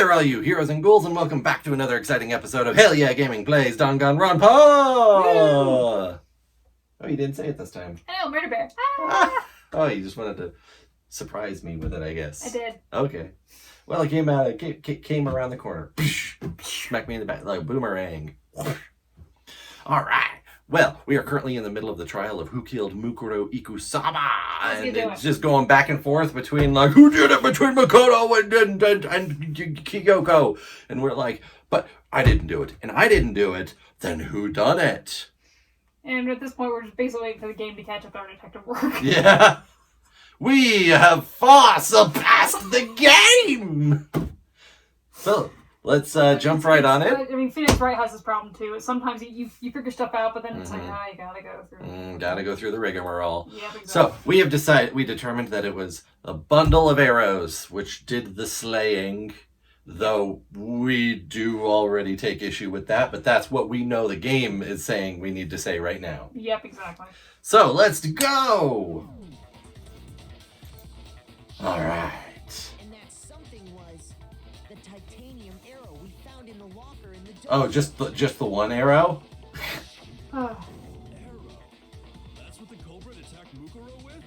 there, all you heroes and ghouls, and welcome back to another exciting episode of Hell Yeah Gaming Plays Danganronpa! Oh, you didn't say it this time. I know, Murder Bear. Oh, you just wanted to surprise me with it, I guess. I did. Okay. Well, it came around the corner. Smacked me in the back like a boomerang. All right. Well, we are currently in the middle of the trial of who killed Mukuro Ikusaba. And it's just going back and forth between, like, who did it between Mukuro and Kyoko? And we're like, but I didn't do it. And I didn't do it. Then who done it? And at this point, we're just basically waiting for the game to catch up to our detective work. Yeah. We have far surpassed the game! So, let's jump right on it. I mean, Phoenix Wright has this problem too. Sometimes you figure stuff out, but then it's like, you gotta go through. Gotta go through the rigmarole. Yeah, exactly. So we determined that it was a bundle of arrows which did the slaying, though we do already take issue with that, but that's what we know the game is saying we need to say right now. Yep, exactly. So let's go! Alright. Oh, just the one arrow? Oh. That's what the culprit attacked Mukuro with?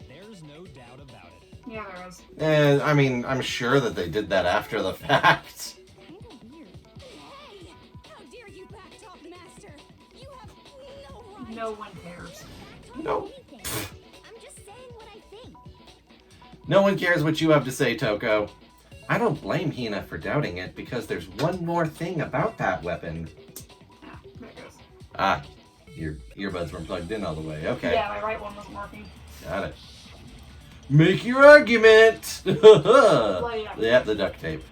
There's no doubt about it. Yeah, there is. And I mean, I'm sure that they did that after the fact. Kind of weird. Hey! How dare you backtalk, Master? You have no right. No one cares. No. I'm just saying what I think. No one cares what you have to say, Toko. I don't blame Hina for doubting it, because there's one more thing about that weapon. Yeah, there it goes. Ah, your earbuds weren't plugged in all the way. Okay. Yeah, my right one wasn't working. Got it. Make your argument! Yep, the duct tape.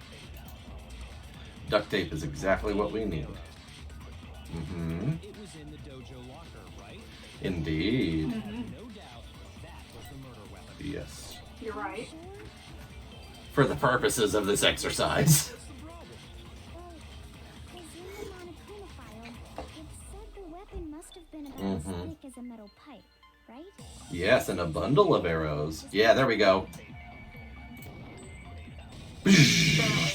Duct tape is exactly what we need. Mm-hmm. It was in the dojo locker, right? Indeed. No doubt that was the murder weapon. Yes. You're right. For the purposes of this exercise. As a metal pipe, right? Yes, and a bundle of arrows. Yeah, there we go.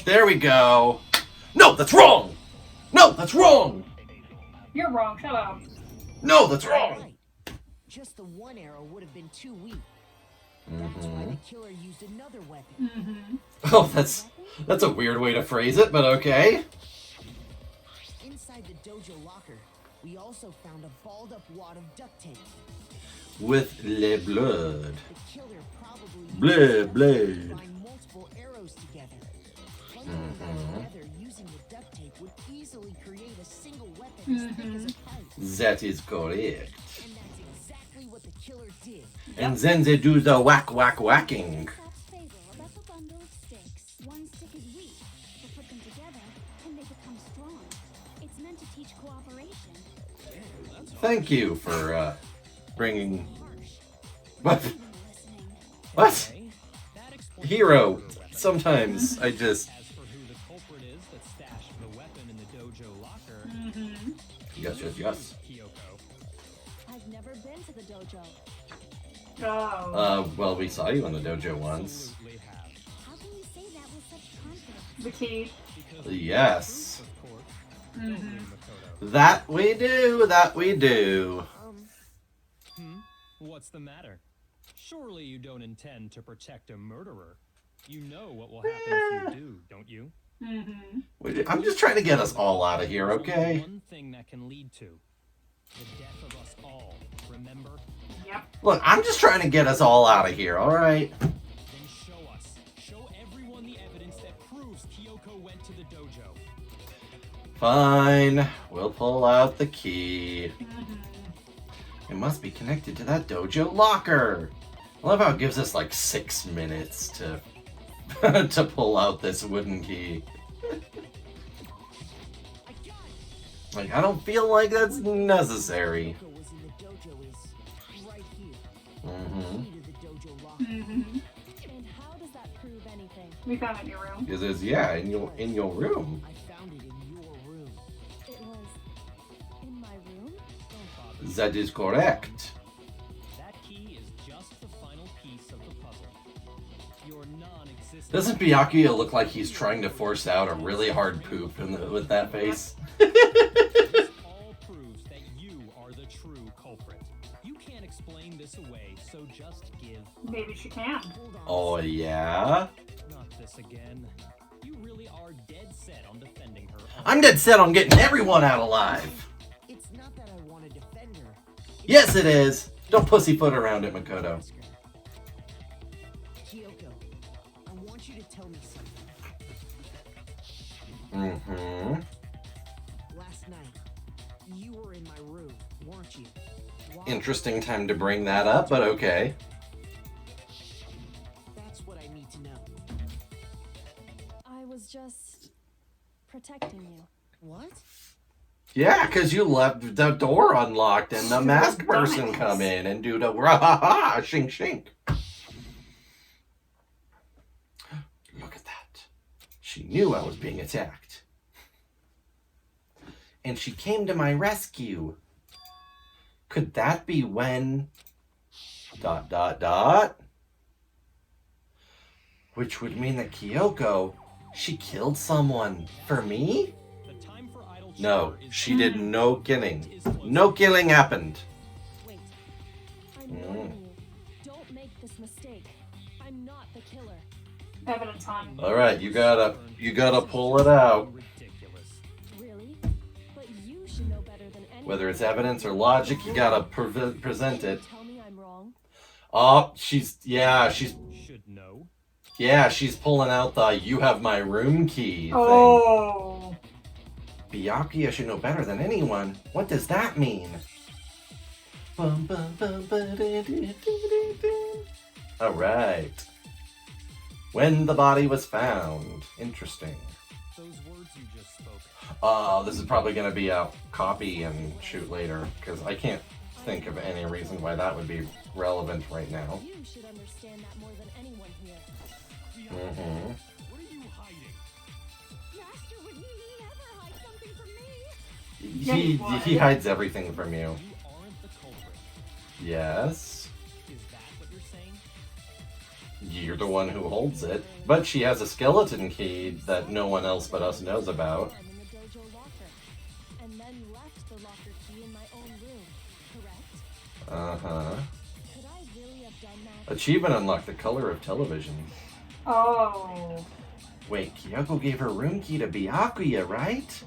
There we go. No, that's wrong! No, that's wrong! You're wrong. Shut up. No, that's wrong! Just the one arrow would have been too weak. That's why the killer used another weapon. Oh, that's a weird way to phrase it, but okay. Inside the dojo locker, we also found a balled up wad of duct tape. With le blood. The killer probably Blood. bind multiple arrows together. Bundling them together using the duct tape would easily create a single weapon as thick as a pipe. That is correct. And that's exactly what the killer did. And then they do the whacking. That's a bundle of sticks. One stick is weak, but put them together and they become strong. It's meant to teach cooperation. Thank you for bringing. What? What? Hero. Sometimes I just. As for who the culprit is that stashed the weapon in the dojo locker, Yes. Kyoko. I've never been to the dojo. Oh. Well, we saw you in the dojo once. Absolutely have. How can you say that with such confidence? The key. Yes. Of course. Makoto. That we do. What's the matter? Surely you don't intend to protect a murderer. You know what will happen if you do, don't you? I'm just trying to get us all out of here, There's only okay? one thing that can lead to the death of us all. Remember? Yep. Look, I'm just trying to get us all out of here, alright? Then show us. Show everyone the evidence that proves Kyoko went to the dojo. Fine. We'll pull out the key. It must be connected to that dojo locker. I love how it gives us like 6 minutes to to pull out this wooden key. Like, I don't feel like that's necessary. Kyoko was in the dojo is right here. Mm-hmm. Key to the dojo locker. And how does that prove anything? We found it in your room. It is, yeah, in your room. I found it in your room. It was in my room? Don't bother. That is correct. That key is just the final piece of the puzzle. Your non-existent Doesn't Byakuya look like he's trying to force out a really hard poop with that face? This all proves that you are the true culprit. You can't explain this away, so just give. Maybe she can. Oh, yeah? Not this again. You really are dead set on defending her. I'm dead set on getting everyone out alive. It's not that I want to defend her. Yes, it is. Don't pussyfoot around it, Makoto. Kyoko, I want you to tell me something. Mm-hmm. Last night, you were in my room, weren't you? Why? Interesting time to bring that up, but okay. That's what I need to know. I was just protecting you. What? Yeah, because you left the door unlocked and the masked person come in and do the rah-ha-ha, shink shink. Look at that. She knew I was being attacked. And she came to my rescue. Could that be when... ... Which would mean that Kyoko, she killed someone. For me? The time for idle No, chatter is she did no killing. No killing happened. Wait. I'm warning you. Don't make this mistake. I'm not the killer. Evidence hunt. All right, you gotta pull it out. ridiculous. Really? But you should know better than anyone. Whether it's evidence or logic, you gotta present it. Tell me I'm wrong. Oh, she's Should know. pulling out the "you have my room key" thing. Oh. Byakuya should know better than anyone. What does that mean? All right. When the body was found. Interesting. Those words you just spoke. This is probably going to be a copy and shoot later, because I can't think of any reason why that would be relevant right now. You should understand that more than anyone here. Mm-hmm. What are you hiding? Master would never hide something from me. He hides everything from you. You aren't the culprit. Yes. Is that what you're saying? You're the one who holds it. But she has a skeleton key that no one else but us knows about. I'm in the dojo locker, and then left the locker key in my own room. Correct? Uh-huh. Could I really have done that? Achievement unlocked, the color of television. Oh. Wait, Kyoko gave her room key to Byakuya, right?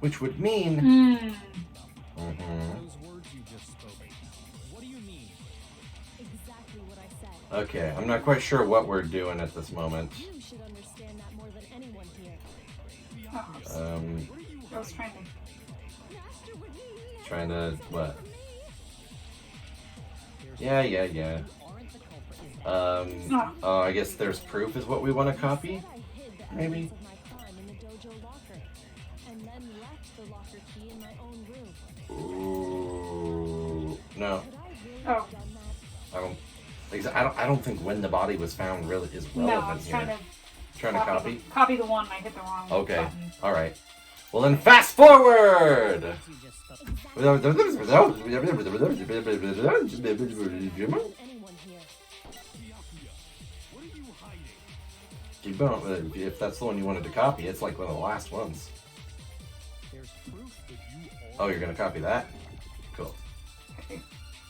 Which would mean... Hmm. Mm-hmm. Those words you just spoke. What do you mean? Exactly what I said. Okay, I'm not quite sure what we're doing at this moment. You should understand that more than anyone here. Oh. I was trying to. Master would never Trying to... what? There's Yeah. you aren't the culprit. Oh, I guess there's proof is what we want to copy? I hid the Maybe. evidence of my crime in the dojo locker, and then left the locker key in my own room. Ooh... No. Could I really Oh. have done that? I don't think when the body was found really is No, I relevant was here. trying to Copy? copy the one. I hit the wrong Okay. button. Alright. Well then fast forward! You just spoke. Anyone here? What are you hiding? Keep going. If that's the one you wanted to copy, it's like one of the last ones. There's proof that you are. Oh, you're gonna copy that? Cool. Okay.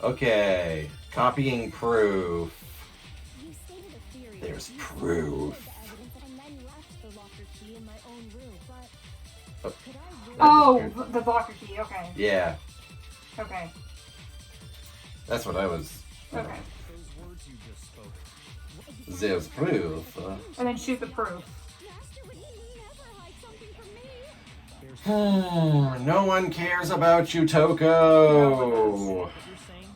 Okay. Copying proof. You stated a theory. There's You proof. hid the evidence and then left the locker key in my own room, but Oh. could I really Oh, the locker key. Okay. Yeah, Okay. that's what I was. Okay. Those words you just spoke. There's proof. And then shoot the proof. Master would never hide something from me. There's No one cares about you, Toko. what you're saying.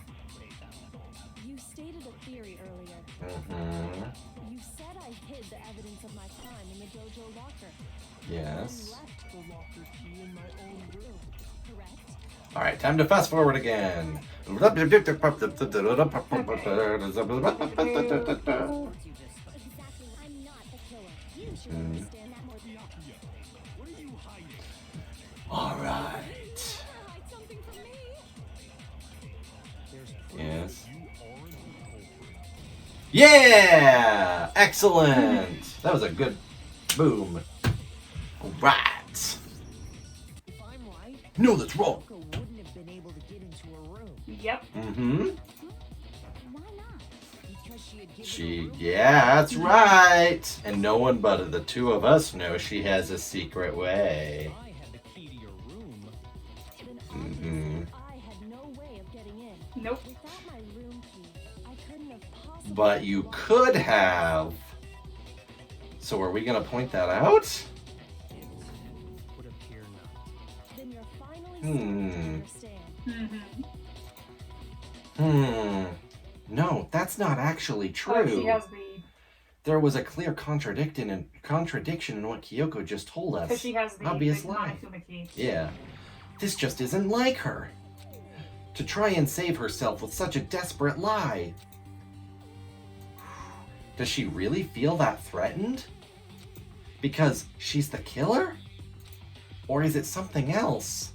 You stated a theory earlier. Mm-hmm. You said I hid the evidence of my crime in the dojo locker. Yes. And left the locker key in my own room. Correct? All right, time to fast forward again. Exactly. I'm not the killer. You should understand that more than What are you hiding? All right. never hide something from me. There's proof Yes. that you aren't the culprit. Yeah! Excellent! That was a good boom. All right. If I'm right, No, that's wrong. Kyoko wouldn't have been able to get into her room. Yep. Mm-hmm. Why not? Because she had given her room Yeah, that's right. And no one but the two of us knows she has a secret way. I had the key to your room. Then Mhm. obviously I had no way of getting in. Nope. Without my room key, I couldn't have possibly. But you could have. So are we gonna point that out? It would appear not. Then you're finally Hmm. starting to understand. Mm-hmm. No, that's not actually true. Oh, she has the. There was a clear contradiction in what Kyoko just told us. Because she has the Obvious the lie. Monokuma key. Yeah. This just isn't like her. To try and save herself with such a desperate lie. Does she really feel that threatened? Because she's the killer? Or is it something else?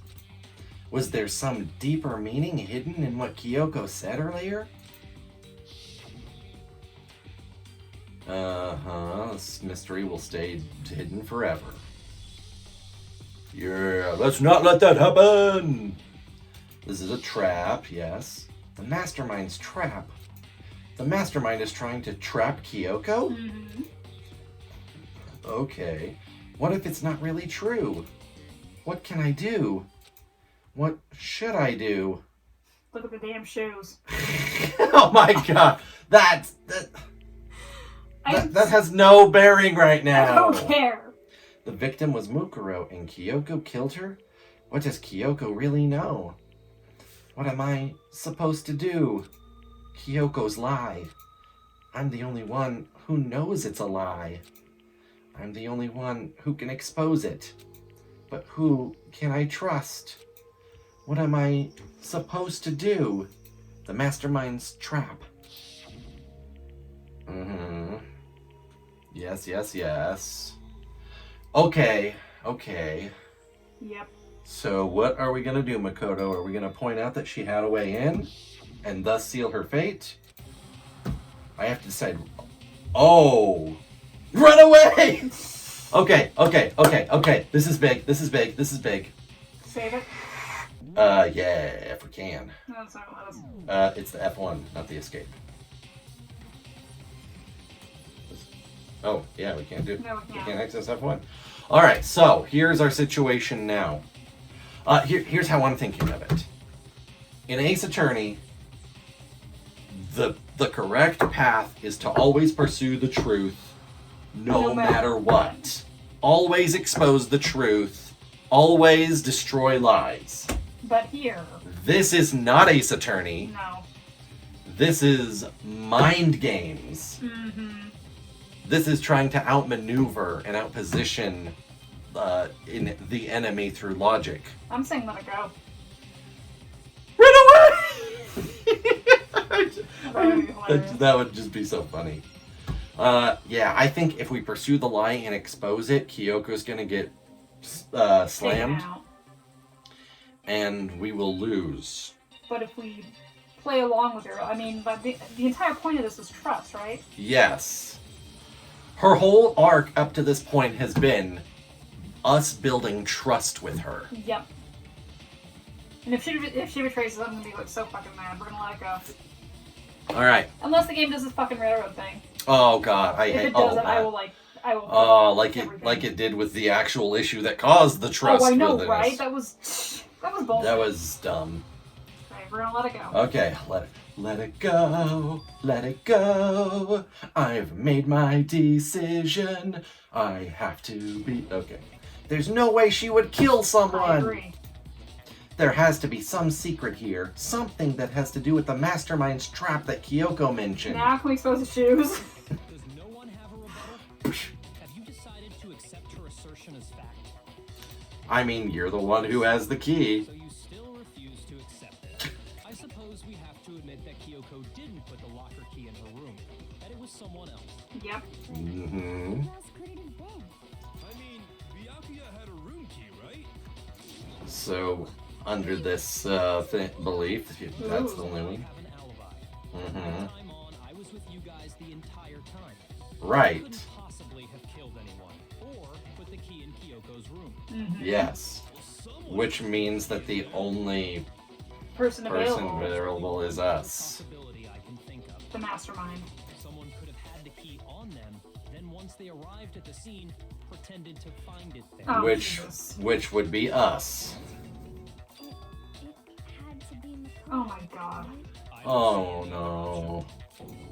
Was there some deeper meaning hidden in what Kyoko said earlier? This mystery will stay hidden forever. Yeah, let's not let that happen! This is a trap, yes. The mastermind's trap. The mastermind is trying to trap Kyoko? Mm-hmm. Okay. What if it's not really true? What can I do? What should I do? Look at the damn shoes. Oh my god! That has no bearing right I now! don't care. The victim was Mukuro and Kyoko killed her? What does Kyoko really know? What am I supposed to do? Kyoko's lie. I'm the only one who knows it's a lie. I'm the only one who can expose it. But who can I trust? What am I supposed to do? The mastermind's trap. Mm-hmm. Yes. Okay. Yep. So what are we going to do, Makoto? Are we going to point out that she had a way in and thus seal her fate? I have to decide. Oh! Run away! Okay. This is big. Save it. Yeah, if we can. No, it's not gonna let us. It's the F1, not the escape. Oh, yeah, we can't do. No, we can't. Access F1. All right, so here's our situation now. Here's how I'm thinking of it. In Ace Attorney, the correct path is to always pursue the truth, no matter what. Always expose the truth. Always destroy lies. But here, This is not Ace Attorney. no. This is mind games. Mm-hmm. This is trying to outmaneuver and outposition in the enemy through logic. I'm saying let it go. Run away! That would be hilarious. That would just be so funny. Yeah, I think if we pursue the lie and expose it, Kyoko's gonna get Taken slammed, out. and we will lose. But if we play along with her, I mean, but the entire point of this is trust, right? Yes. Her whole arc up to this point has been us building trust with her. Yep. And if she betrays us, I'm gonna be like so fucking mad. We're gonna let it go. All right. Unless the game does this fucking railroad thing. Oh God, I If hate it all does of it, I that. will. Oh, like everything. it did with the actual issue that caused the trust. Oh, I know, within right? us. That was bullshit. That was dumb. Okay, we're gonna let it go. Okay, let it go, let it go. I've made my decision. I have to be okay. There's no way she would kill someone. I agree. There has to be some secret here, something that has to do with the mastermind's trap that Kyoko mentioned. Now can we expose the shoes? Does no one have a rebuttal? Have you decided to accept her assertion as fact? I mean, you're the one who has the key. So you still refuse to accept it? I suppose we have to admit that Kyoko didn't put the locker key in her room, that it was someone else. Yep. Mm-hmm. Who else could it have been? I mean, Byakuya had a room key, right? So, under this belief, that's the only I one. have an alibi. Mhm. From that time on, I was with you guys the entire time. I Right. couldn't possibly have killed anyone or put the key in Kyoko's room. Yes. Which means that the only Person person available. available is us. Possibility I can think of. The mastermind. Someone could have had the key on them, then once they arrived at the scene, pretended to find it there. Oh, Which Jesus. would be us. It had to be Mukuro. Oh my god. I Oh no.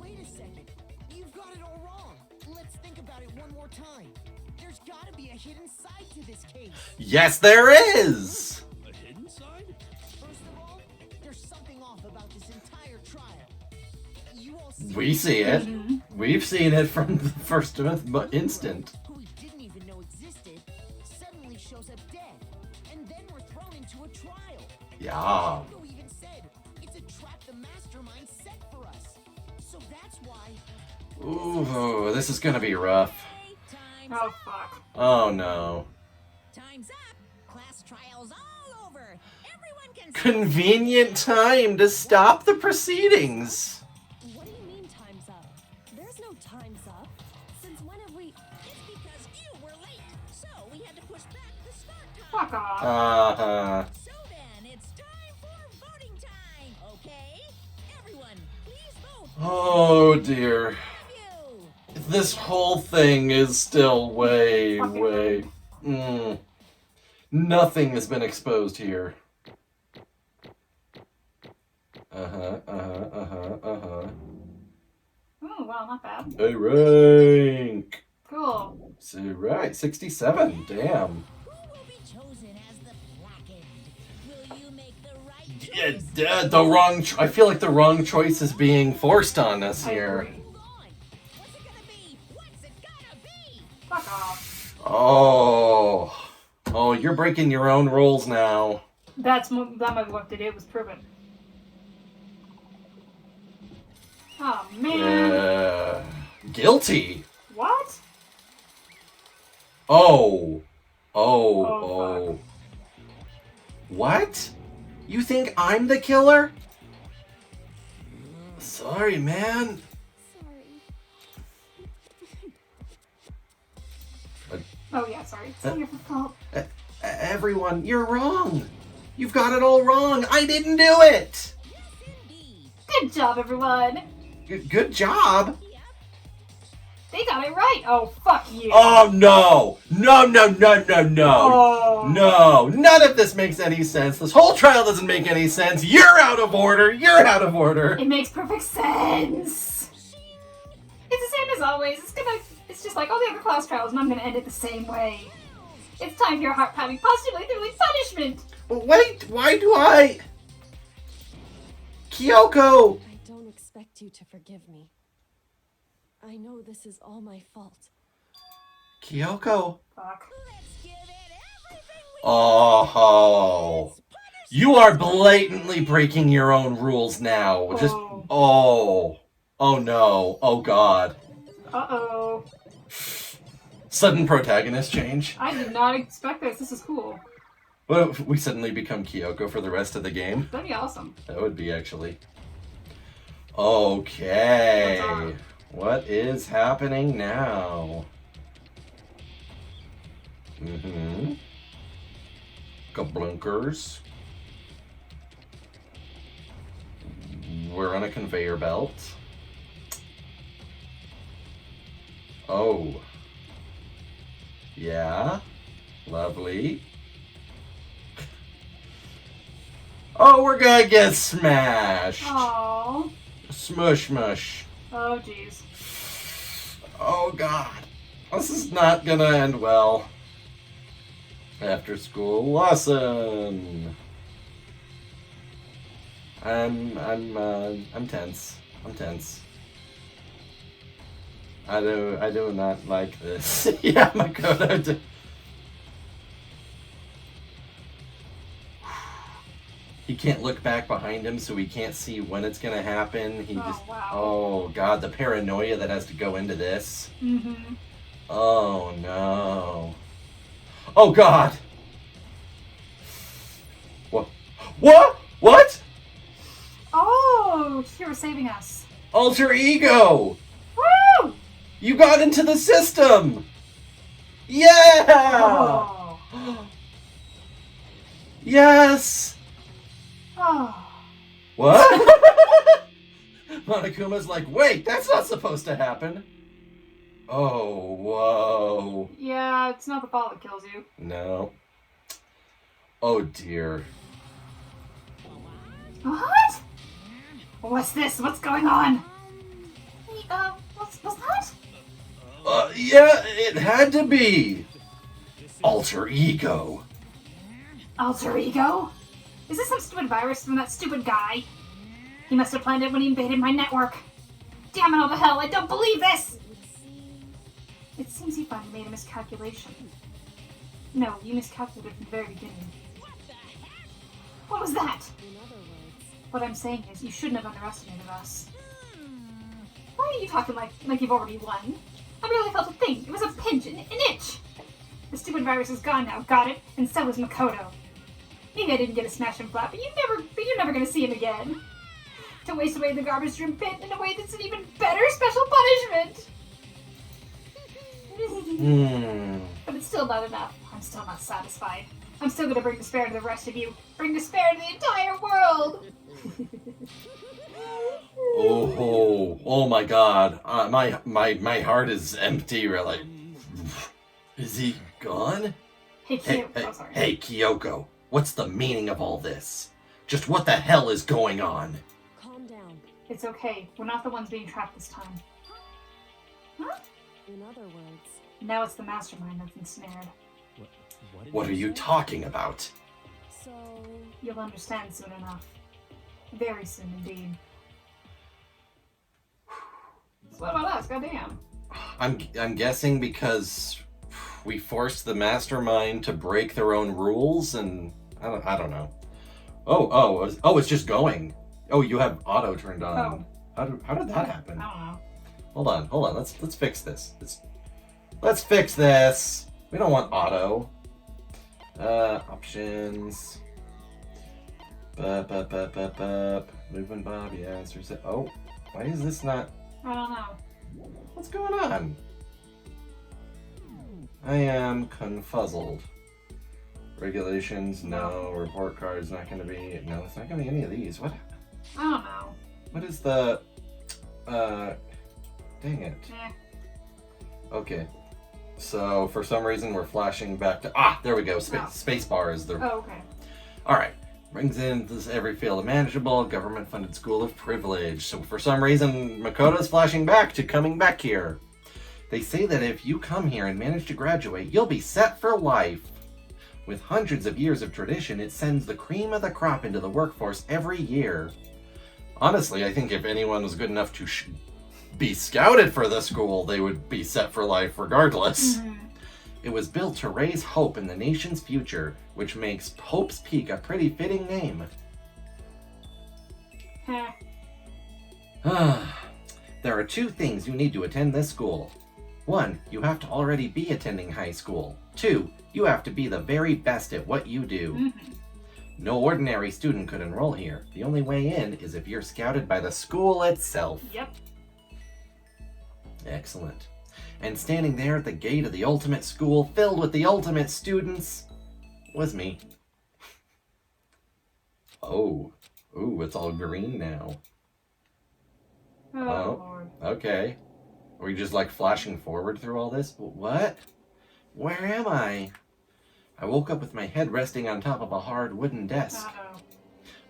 Wait a second. You've got it all wrong. Let's think about it one more time. There's gotta be a hidden side to this case. Yes, there is! A hidden side? First of all, there's something off about this entire trial. You all see We see it. Mm-hmm. We've seen it from the first instant. who we didn't even know existed suddenly shows up dead, and then we're thrown into a trial. Yeah. Who even said it's a trap the mastermind set for us? So that's why. Ooh, this is gonna be rough. Time's Oh fuck. Oh no. Time's up. Class trials all over. Everyone can. Convenient time to stop the proceedings. What do you mean time's up? There's no time's up. Since when have we... It's because you were late, so we had to push back the start time. Fuck off. Uh-huh. So then, it's time for voting time. Okay, everyone, please vote. Oh dear. You. This whole thing is still way. Fucking Nothing has been exposed here. Uh-huh. Oh wow, not bad. A rank. Cool. So, right, 67. Damn. Who will be chosen as the blackened? Will you make the right choice? Yeah, the wrong. I feel like the wrong choice is being forced on us I here. agree. Hold on. What's it gonna be? What's it gonna be? Fuck off. Oh, you're breaking your own rules now. That might be what they did was proven. Oh man. Guilty. What? Oh. Oh, What? You think I'm the killer? Sorry, man. Sorry. Oh yeah, sorry. It's not your fault. Everyone, you're wrong. You've got it all wrong. I didn't do it. Indeed. Good job, everyone. Good job. They got it right. Oh fuck you. Oh no. No. Oh. No, none of this makes any sense. This whole trial doesn't make any sense. You're out of order. You're out of order. It makes perfect sense. It's the same as always. It's just like all the other class trials, and I'm gonna end it the same way. It's time for your heart-pounding, postulatingly punishment. Wait, why do I? Kyoko! I don't expect you to forgive me. I know this is all my fault. Kyoko. Fuck. Let's give it everything we Oh. You are blatantly breaking your own rules now. Just. Oh. Oh no. Oh god. Uh-oh. Sudden protagonist change. I did not expect this. This is cool. What if we suddenly become Kyoko for the rest of the game? That'd be awesome. That would be actually. Okay. What's up? What is happening now? Kablunkers. We're on a conveyor belt. Oh. Yeah. Lovely. Oh, we're gonna get smashed. Oh. Smush mush. Oh jeez. Oh god. This is not gonna end well. After school lesson. I'm tense. I'm tense. I do not like this. Yeah, Makoto. He can't look back behind him, so he can't see when it's gonna happen. He just. Wow. Oh god, the paranoia that has to go into this. Mm-hmm. Oh no. Oh god. What? What? What? Oh, you were saving us. Alter ego. Woo! You got into the system. Yeah! Oh. Yes! Oh. What? Monokuma's like, wait, that's not supposed to happen. Oh, whoa. Yeah, it's not the fall that kills you. No. Oh, dear. What? What's this? What's going on? Hey, what's that? Yeah, it had to be. Alter ego. Alter ego? Is this some stupid virus from that stupid guy? He must have planned it when he invaded my network. Damn it all to hell, I don't believe this! It seems he finally made a miscalculation. No, you miscalculated from the very beginning. What was that? In other words, What I'm saying is, you shouldn't have underestimated us. Why are you talking like you've already won? I really felt a thing. It was a pinch, an itch. The stupid virus is gone now, got it? And so is Makoto. Maybe I didn't get a smash him flat, but you're never gonna see him again. To waste away the garbage room pit in a way that's an even better special punishment. But it's still not enough. I'm still not satisfied. I'm still gonna bring despair to the rest of you. Bring despair to the entire world. Oh my God. My heart is empty, really. Is he gone? Hey, Kyoko. Sorry. Hey, Kyoko. What's the meaning of all this? Just what the hell is going on? calm down. It's okay. We're not the ones being trapped this time. Huh? In other words, Now it's the mastermind that's ensnared. What are you talking about? so You'll understand soon enough. Very soon indeed. So what about us? Goddamn. I'm guessing because we forced the mastermind to break their own rules, and I don't know. It's just going. Oh, you have auto turned on. How did that happen? I don't know. Hold on. Let's fix this. Let's fix this. We don't want auto. Options. Movement Bob, yes. Oh, why is this not? I don't know. What's going on? I am confuzzled. Regulations, no. Report cards, not going to be. No, it's not going to be any of these. What? I don't know. What is the? Dang it. Eh. Okay. So for some reason we're flashing back to there we go. Space bar is the. Oh, okay. All right. Brings in this every field of manageable government-funded school of privilege. So for some reason Makoto's flashing back to coming back here. They say that if you come here and manage to graduate, you'll be set for life. With hundreds of years of tradition, it sends the cream of the crop into the workforce every year. Honestly, I think if anyone was good enough to be scouted for the school, they would be set for life regardless. Mm-hmm. It was built to raise hope in the nation's future, which makes Hope's Peak a pretty fitting name. Heh. There are two things you need to attend this school. 1, you have to already be attending high school. 2, you have to be the very best at what you do. Mm-hmm. No ordinary student could enroll here. The only way in is if you're scouted by the school itself. Yep. Excellent. And standing there at the gate of the ultimate school, filled with the ultimate students, was me. Ooh, it's all green now. Oh, Lord. Okay. Are we just like flashing forward through all this? What? Where am I? I woke up with my head resting on top of a hard wooden desk. Uh-oh.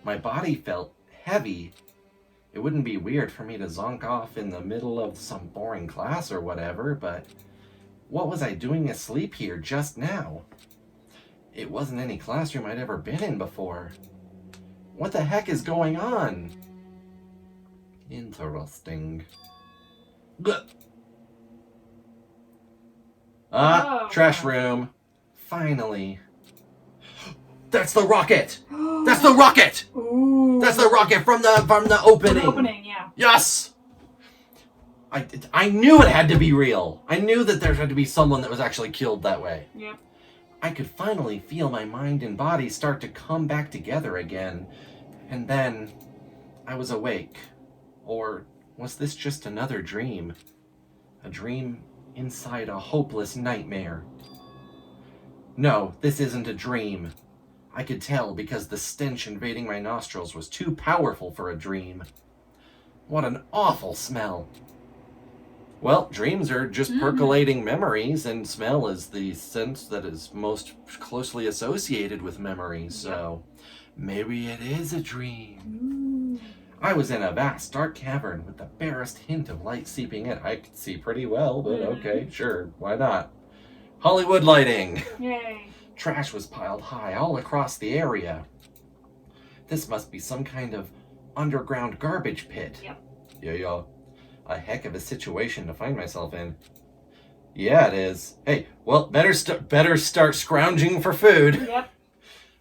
My body felt heavy. It wouldn't be weird for me to zonk off in the middle of some boring class or whatever, but what was I doing asleep here just now? It wasn't any classroom I'd ever been in before. What the heck is going on? Interesting. Trash room. Finally. That's the rocket! That's the rocket! Ooh. That's the rocket from the opening. The opening, yeah. Yes. I knew it had to be real. I knew that there had to be someone that was actually killed that way. Yep. I could finally feel my mind and body start to come back together again. And then I was awake. Or was this just another dream? A dream inside a hopeless nightmare. No, this isn't a dream. I could tell because the stench invading my nostrils was too powerful for a dream. What an awful smell. Well, dreams are just percolating memories, and smell is the sense that is most closely associated with memories, so maybe it is a dream. I was in a vast, dark cavern with the barest hint of light seeping in. I could see pretty well, but okay, sure, why not? Hollywood lighting! Yay. Trash was piled high all across the area. This must be some kind of underground garbage pit. Yep. Yeah. A heck of a situation to find myself in. Yeah, it is. Hey, well, better start scrounging for food. Yep.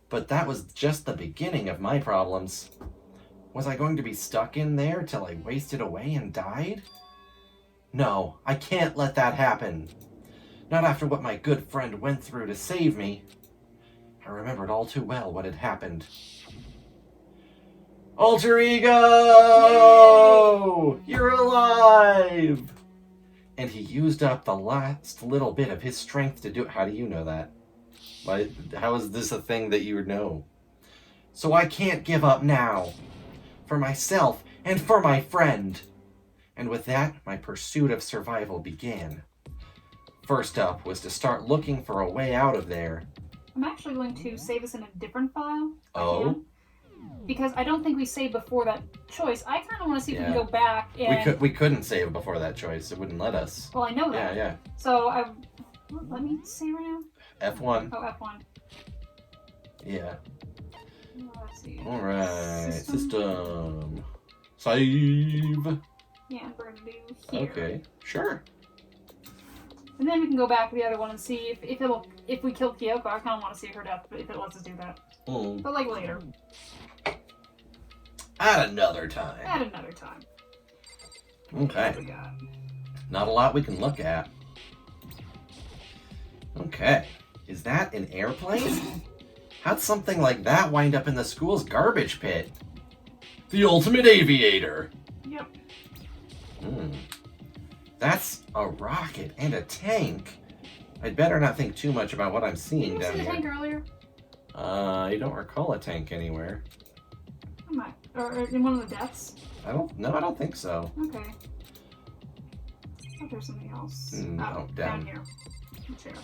But that was just the beginning of my problems. Was I going to be stuck in there till I wasted away and died? No, I can't let that happen. Not after what my good friend went through to save me. I remembered all too well what had happened. Alter ego! Yay! You're alive! And he used up the last little bit of his strength to do it. How do you know that? How is this a thing that you would know? So I can't give up now. For myself and for my friend. And with that, my pursuit of survival began. First up was to start looking for a way out of there. I'm actually going to save this in a different file. if I Oh? can, because I don't think we saved before that choice. I kind of want to see if we can Yeah. go back and... We couldn't save before that choice. It wouldn't let us. Well, I know that. Yeah. So, let me see right now. F1. Oh, F1. Yeah. Let's see. Alright. System. Save. Yeah, we're going to do here. Okay. Sure. And then we can go back to the other one and see if we kill Kyoko. I kind of want to see her death, but if it lets us do that. But like later. At another time. At another time. Okay. What we got? Not a lot we can look at. Okay. Is that an airplane? How'd something like that wind up in the school's garbage pit? The ultimate aviator. Yep. That's a rocket and a tank. I'd better not think too much about what I'm seeing Did you down see the here. tank earlier? I don't recall a tank anywhere. I might. Or in one of the deaths? I don't think so. Okay. I thought there was something else. No, down down. here. Chair.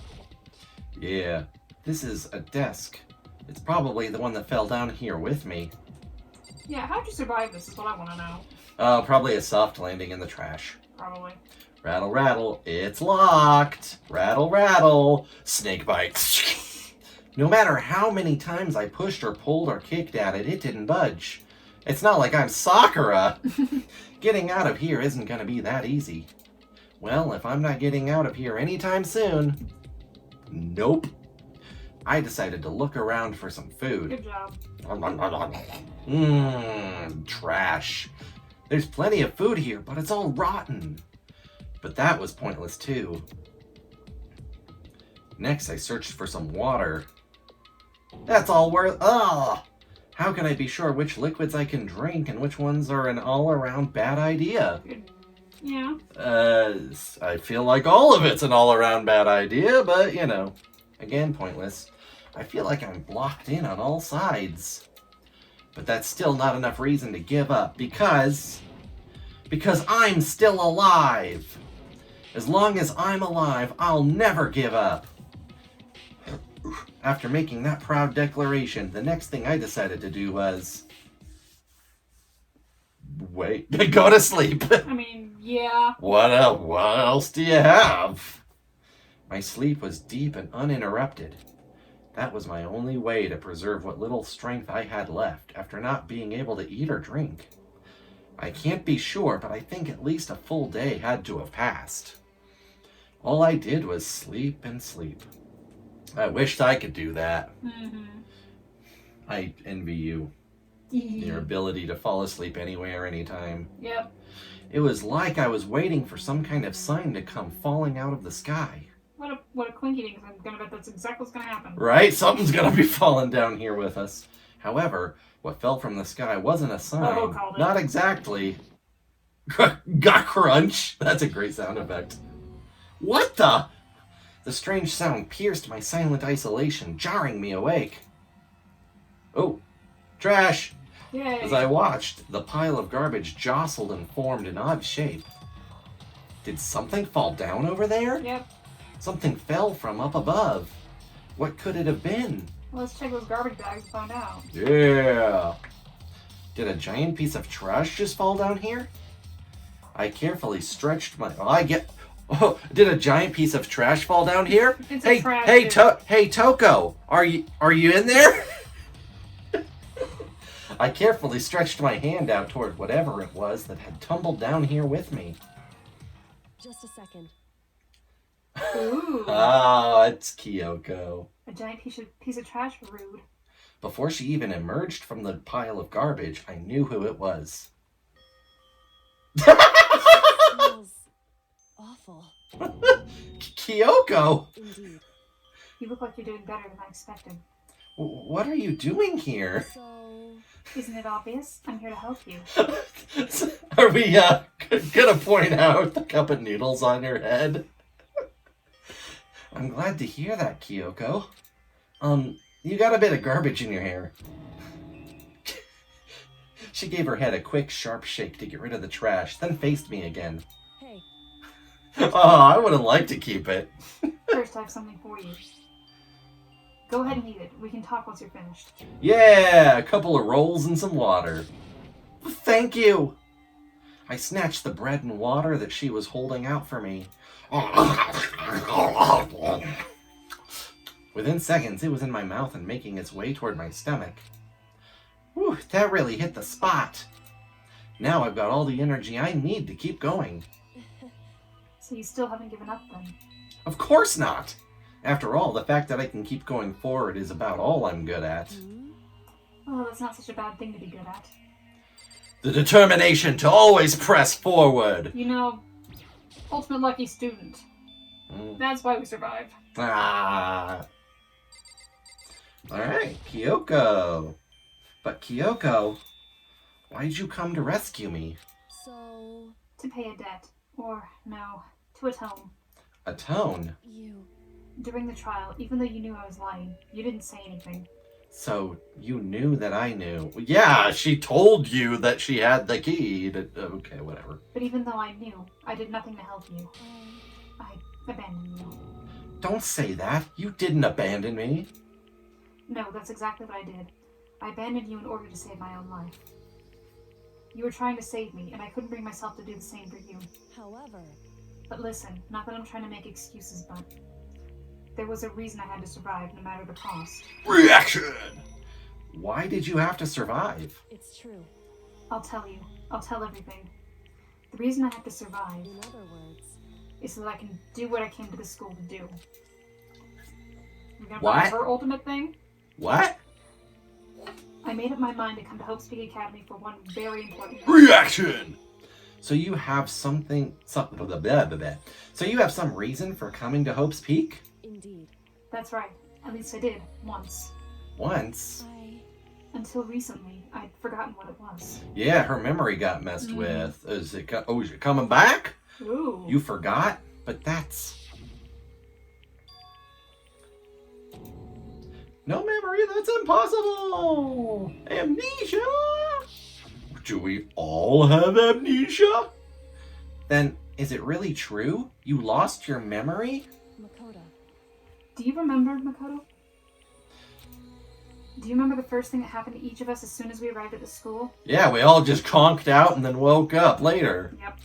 Yeah. This is a desk. It's probably the one that fell down here with me. Yeah, how'd you survive this is what I want to know. Probably a soft landing in the trash. Probably. Rattle, rattle, it's locked. Rattle, rattle, snake bite. No matter how many times I pushed or pulled or kicked at it, it didn't budge. It's not like I'm Sakura. Getting out of here isn't going to be that easy. Well, if I'm not getting out of here anytime soon, nope. I decided to look around for some food. Good job. Trash. There's plenty of food here, but it's all rotten. But that was pointless too. Next, I searched for some water. That's all worth. Ugh! How can I be sure which liquids I can drink and which ones are an all-around bad idea? Good. Yeah. I feel like all of it's an all-around bad idea, but you know, again, pointless. I feel like I'm blocked in on all sides. But that's still not enough reason to give up because I'm still alive. As long as I'm alive, I'll never give up. After making that proud declaration, the next thing I decided to do was... wait, go to sleep. I mean, yeah. What else do you have? My sleep was deep and uninterrupted. That was my only way to preserve what little strength I had left after not being able to eat or drink. I can't be sure, but I think at least a full day had to have passed. All I did was sleep and sleep. I wished I could do that. Mm-hmm. I envy you. Your ability to fall asleep anywhere, anytime. Yep. It was like I was waiting for some kind of sign to come falling out of the sky. What a quinky dink. I'm gonna bet that's exactly what's gonna happen. Right? Something's gonna be falling down here with us. However, what fell from the sky wasn't a sign. Oh, called it. Not exactly. Got crunch. That's a great sound effect. What the? The strange sound pierced my silent isolation, jarring me awake. Oh, trash! Yay. As I watched, the pile of garbage jostled and formed an odd shape. Did something fall down over there? Yep. Something fell from up above. What could it have been? Well, let's check those garbage bags and find out. Yeah. Did a giant piece of trash just fall down here? I carefully stretched my... Oh, did a giant piece of trash fall down here? It's hey, a trash hey, bin. hey, Toko, are you in there? I carefully stretched my hand out toward whatever it was that had tumbled down here with me. Just a second. Ooh. Ah, it's Kyoko. A giant piece of trash. Rude. Before she even emerged from the pile of garbage, I knew who it was. Smells awful. Kyoko! Indeed. You look like you're doing better than I expected. What are you doing here? So, Isn't it obvious? I'm here to help you. Are we gonna point out the cup of noodles on your head? I'm glad to hear that, Kyoko. You got a bit of garbage in your hair. She gave her head a quick, sharp shake to get rid of the trash, then faced me again. hey, Oh, I would have liked to keep it. First, I have something for you. Go ahead and eat it. We can talk once you're finished. Yeah, a couple of rolls and some water. Thank you. I snatched the bread and water that she was holding out for me. Within seconds, it was in my mouth and making its way toward my stomach. Whew, that really hit the spot. Now I've got all the energy I need to keep going. So you still haven't given up then? Of course not. After all, the fact that I can keep going forward is about all I'm good at. Well, that's not such a bad thing to be good at. The determination to always press forward. You know, ultimate lucky student. That's why we survived. Ah. Alright, Kyoko. But Kyoko, why did you come to rescue me? so To pay a debt. Or, no, to atone. Atone? you. During the trial, even though you knew I was lying, you didn't say anything. So, you knew that I knew. Yeah, she told you that she had the key. Okay, whatever. But even though I knew, I did nothing to help you. I abandoned you. Don't say that. You didn't abandon me. No, that's exactly what I did. I abandoned you in order to save my own life. You were trying to save me, and I couldn't bring myself to do the same for you. However, But listen, not that I'm trying to make excuses, but there was a reason I had to survive, no matter the cost. Reaction! Why did you have to survive? it's true. I'll tell you. I'll tell everything. The reason I have to survive In other words, is so that I can do what I came to the school to do. You gonna What? buy her ultimate thing? What? I made up my mind to come to Hope's Peak Academy for one very important Reaction! So you have So you have some reason for coming to Hope's Peak? indeed. That's right. At least I did, once. Once? Until recently, I'd forgotten what it was. Yeah, her memory got messed with. Is it coming back? Ooh. You forgot? But that's... No memory, that's impossible! Amnesia! Do we all have amnesia? Then, is it really true? You lost your memory? Makoto. Do you remember, Makoto? Do you remember the first thing that happened to each of us as soon as we arrived at the school? Yeah, we all just conked out and then woke up later. Yep.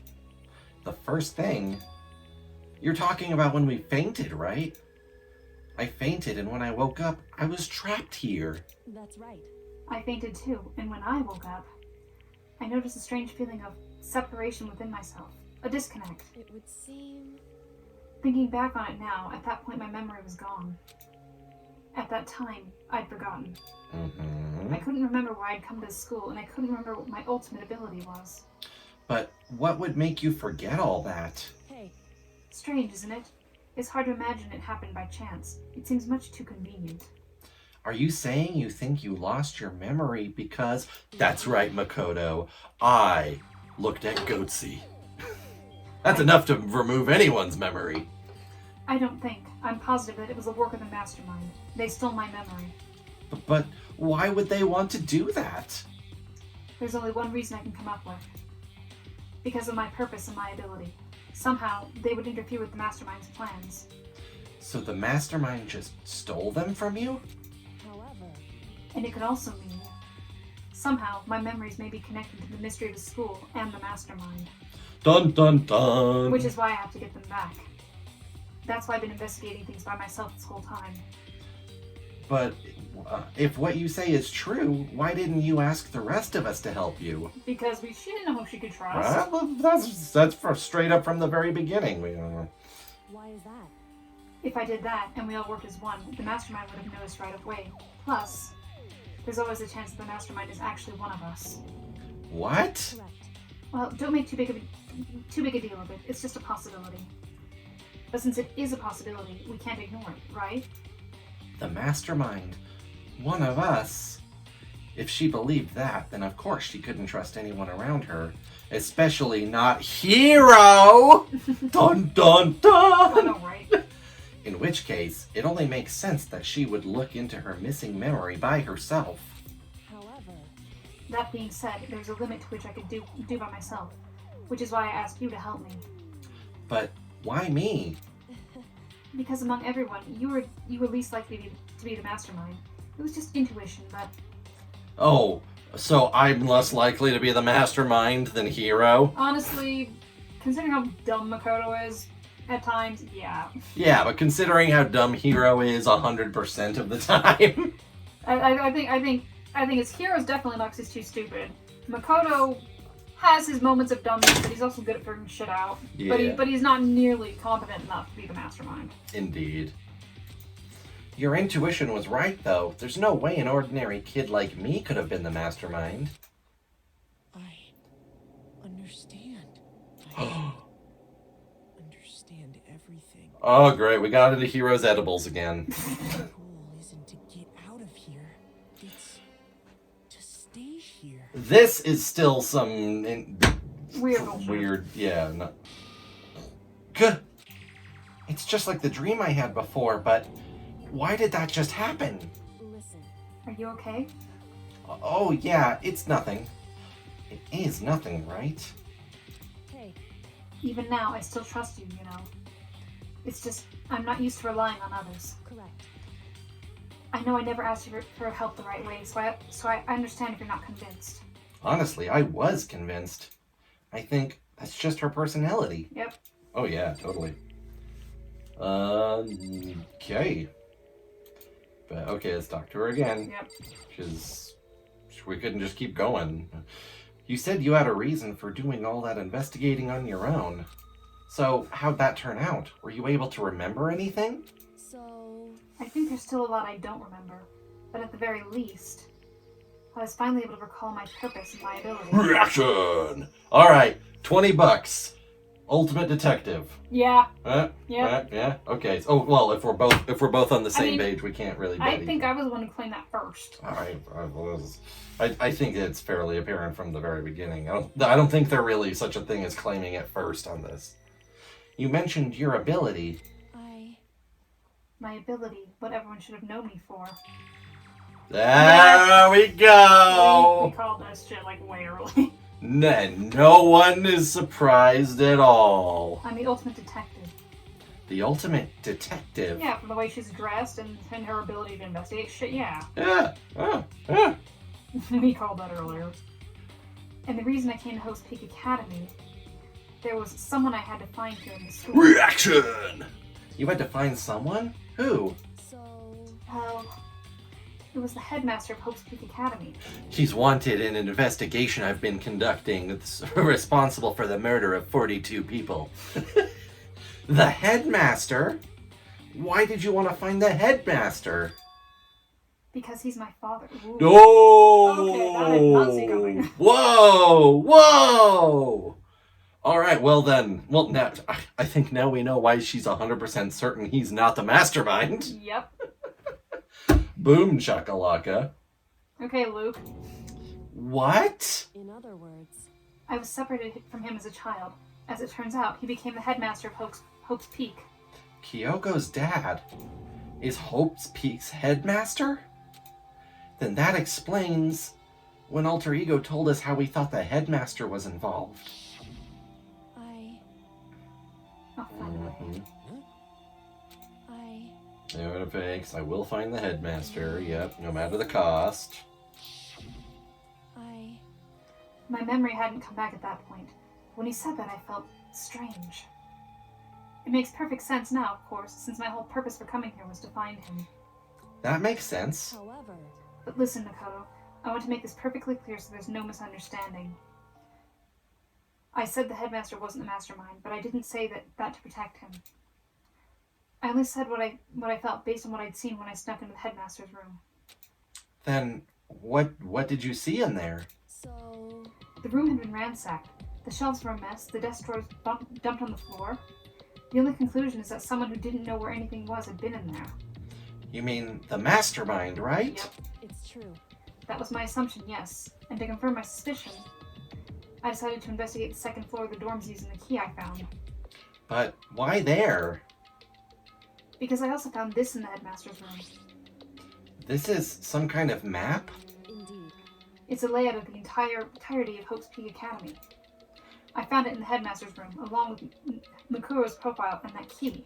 The first thing? You're talking about when we fainted, right? I fainted, and when I woke up, I was trapped here. That's right. I fainted too, and when I woke up, I noticed a strange feeling of separation within myself. A disconnect. It would seem. Thinking back on it now, at that point my memory was gone. At that time, I'd forgotten. I couldn't remember why I'd come to school, and I couldn't remember what my ultimate ability was. But what would make you forget all that? Hey, Strange, isn't it? It's hard to imagine it happened by chance. It seems much too convenient. Are you saying you think you lost your memory because... That's right, Makoto. I looked at Goatsy. That's enough to remove anyone's memory. I don't think. I'm positive that it was the work of the mastermind. They stole my memory. But why would they want to do that? There's only one reason I can come up with. Because of my purpose and my ability. Somehow, they would interfere with the mastermind's plans. So the mastermind just stole them from you? However, And it could also mean, somehow, my memories may be connected to the mystery of the school and the mastermind. Dun dun dun! Which is why I have to get them back. That's why I've been investigating things by myself this whole time. But if what you say is true, why didn't you ask the rest of us to help you? Because she didn't know who she could trust. Well, that's straight up from the very beginning. why is that? If I did that, and we all worked as one, the mastermind would have noticed right away. Plus, there's always a chance that the mastermind is actually one of us. What? Correct. Well, don't make too big a deal of it. It's just a possibility. But since it is a possibility, we can't ignore it, right? The mastermind? One of us? If she believed that, then of course she couldn't trust anyone around her. Especially not Hero! Dun dun I dun! know, right? In which case, it only makes sense that she would look into her missing memory by herself. However, That being said, there's a limit to which I could do by myself. Which is why I asked you to help me. But why me? Because among everyone, you were least likely to be the mastermind. It was just intuition, but Oh, so I'm less likely to be the mastermind than Hero? honestly, considering how dumb Makoto is at times, yeah. Yeah, but considering how dumb Hero is 100% of the time. I think it's Hero's definitely not 'cause he's too stupid. Makoto has his moments of dumbness, but he's also good at figuring shit out. Yeah. But he's not nearly competent enough to be the mastermind. Indeed. Your intuition was right, though. There's no way an ordinary kid like me could have been the mastermind. I understand. I understand everything. Oh, great. We got into Hero's edibles again. The goal isn't to get out of here. It's to stay here. This is still some Weird bullshit. weird, yeah. No. Gah. It's just like the dream I had before, but why did that just happen? Listen, Are you okay? Oh, yeah, it's nothing. It is nothing, right? hey, Even now, I still trust you, you know. It's just, I'm not used to relying on others. correct. I know I never asked you for help the right way, so I understand if you're not convinced. Honestly, I was convinced. I think that's just her personality. Yep. Oh, yeah, totally. Okay. But, okay, let's talk to her again. Yep. Because we couldn't just keep going. You said you had a reason for doing all that investigating on your own. So, how'd that turn out? Were you able to remember anything? So, I think there's still a lot I don't remember, but at the very least, I was finally able to recall my purpose and my ability. Reaction! Alright, $20. Ultimate Detective. Yeah. Yeah. Yeah. Okay. Oh well, if we're both on the same mean, page, we can't really. I think I was the one who claimed that first. All right. I think it's fairly apparent from the very beginning. I don't think there really such a thing as claiming it first on this. You mentioned your ability. My ability, what everyone should have known me for. There we We go. called that shit like way early. No one is surprised at all. I'm the ultimate detective. The ultimate detective. Yeah, from the way she's dressed and her ability to investigate shit, yeah. Yeah. Yeah. We called that earlier. And the reason I came to Host Peak Academy, there was someone I had to find here in the school. Reaction. You had to find someone? Who? so, Well, it was the headmaster of Hope's Peak Academy. He's wanted in an investigation I've been conducting that's responsible for the murder of 42 people. The headmaster? Why did you want to find the headmaster? Because he's my father. Ooh. Oh! Okay, I did not see coming. Whoa! All right, well then. Well, now I think now we know why she's 100% certain he's not the mastermind. Yep. Boom shakalaka. Okay, Luke. What? in other words, I was separated from him as a child. As it turns out, he became the headmaster of Hope's Peak. Kyoko's dad is Hope's Peak's headmaster? Then that explains when Alter Ego told us how we thought the headmaster was involved. I'll find a way. No thanks. I will find the headmaster. Yep, no matter the cost. My memory hadn't come back at that point. When he said that, I felt strange. It makes perfect sense now, of course, since my whole purpose for coming here was to find him. That makes sense. However, But listen, Makoto, I want to make this perfectly clear so there's no misunderstanding. I said the headmaster wasn't the mastermind, but I didn't say that to protect him. I only said what I felt based on what I'd seen when I snuck into the headmaster's room. Then what did you see in there? so The room had been ransacked. The shelves were a mess, the desk drawers dumped on the floor. The only conclusion is that someone who didn't know where anything was had been in there. You mean the mastermind, right? Yep. it's true. That was my assumption, yes. And to confirm my suspicion, I decided to investigate the second floor of the dorms using the key I found. But why there? Because I also found this in the headmaster's room. This is some kind of map? Indeed. It's a layout of the entirety of Hope's Peak Academy. I found it in the headmaster's room, along with Mukuro's profile and that key.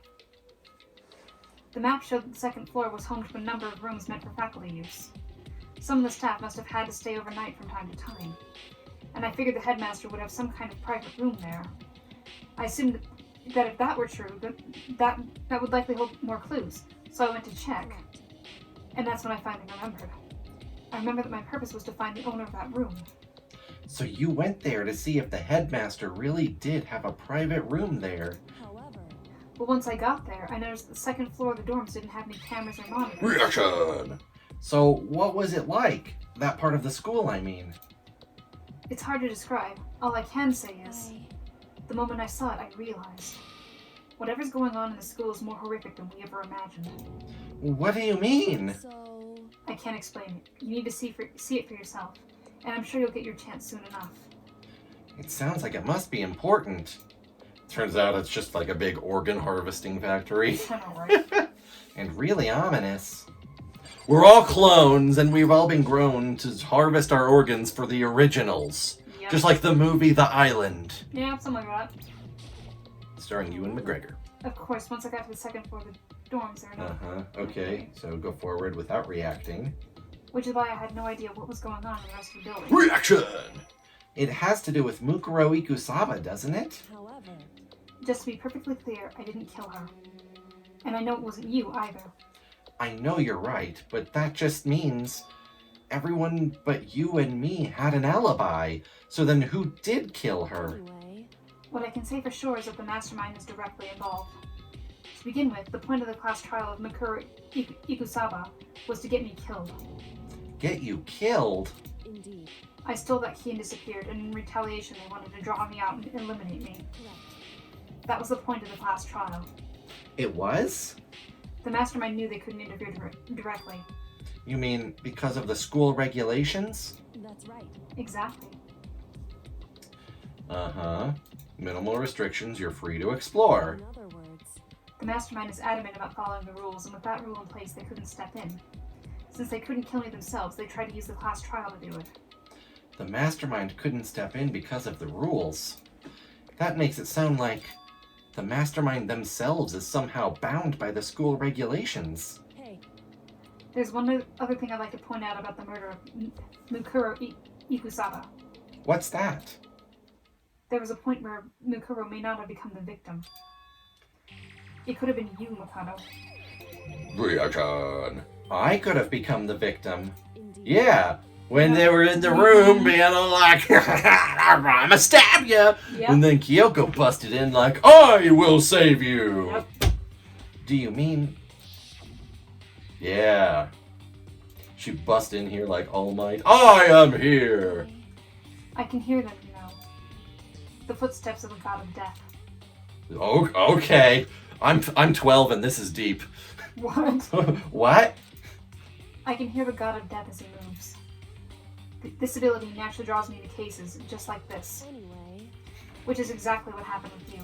The map showed that the second floor was home to a number of rooms meant for faculty use. Some of the staff must have had to stay overnight from time to time, and I figured the headmaster would have some kind of private room there. I assumed that if that were true, that would likely hold more clues, so I went to check, Correct. and that's when I finally remembered. I remember that my purpose was to find the owner of that room. So you went there to see if the headmaster really did have a private room there. However, But once I got there, I noticed the second floor of the dorms didn't have any cameras or monitors. Reaction! So what was it like? That part of the school, I mean. It's hard to describe. All I can say is, I the moment I saw it, I realized. Whatever's going on in the school is more horrific than we ever imagined. What do you mean? so I can't explain it. You need to see it for yourself. And I'm sure you'll get your chance soon enough. It sounds like it must be important. Turns out it's just like a big organ harvesting factory. I know, right? And really ominous. We're all clones, and we've all been grown to harvest our organs for the originals. Yep. Just like the movie The Island, Yeah, something like that. starring Ewan McGregor. Of course, once I got to the second floor of the dorms, there were no... Uh-huh, okay, so go forward without reacting. Which is why I had no idea what was going on in the rest of the building. Reaction! It has to do with Mukuro Ikusaba, doesn't it? however, Just to be perfectly clear, I didn't kill her. And I know it wasn't you, either. I know you're right, but that just means everyone but you and me had an alibi. So then who did kill her? anyway, What I can say for sure is that the mastermind is directly involved. To begin with, the point of the class trial of Mukuro Ikusaba was to get me killed. Get you killed? indeed. I stole that key and disappeared, and in retaliation they wanted to draw me out and eliminate me. Correct. That was the point of the class trial. It was? The mastermind knew they couldn't interfere directly. You mean because of the school regulations? That's right. Exactly. Uh-huh. Minimal restrictions, you're free to explore. In other words, The mastermind is adamant about following the rules, and with that rule in place, they couldn't step in. Since they couldn't kill me themselves, they tried to use the class trial to do it. The mastermind couldn't step in because of the rules. That makes it sound like the mastermind themselves is somehow bound by the school regulations. hey, There's one other thing I'd like to point out about the murder of Mukuro Ikusaba. What's that? There was a point where Mukuro may not have become the victim. It could have been you, Makoto. Reaction. I could have become the victim. indeed. Yeah, when they were in the room being all like, I'ma stab you! Yep. And then Kyoko busted in like, I will save you! Yep. Do you mean... Yeah. She bust in here like All Might. I am here! I can hear them, you know. The footsteps of the god of death. Oh, okay. I'm 12 and this is deep. What? What? I can hear the god of death as he moves. This ability naturally draws me to cases just like this, Anyway, which is exactly what happened with you.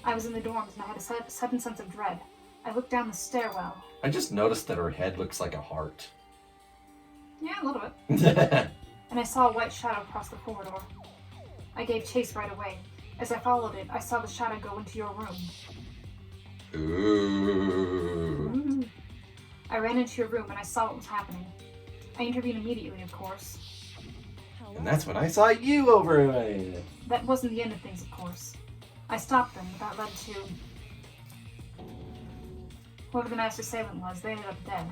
I was in the dorms and I had a sudden sense of dread. I looked down the stairwell. I just noticed that her head looks like a heart. Yeah, a little bit. And I saw a white shadow cross the corridor. I gave chase right away. As I followed it, I saw the shadow go into your room. Ooh. I ran into your room and I saw what was happening. I intervened immediately, of course. And that's when I saw you over it. That wasn't the end of things, of course. I stopped them, but that led to... whoever the master assailant was, they ended up dead.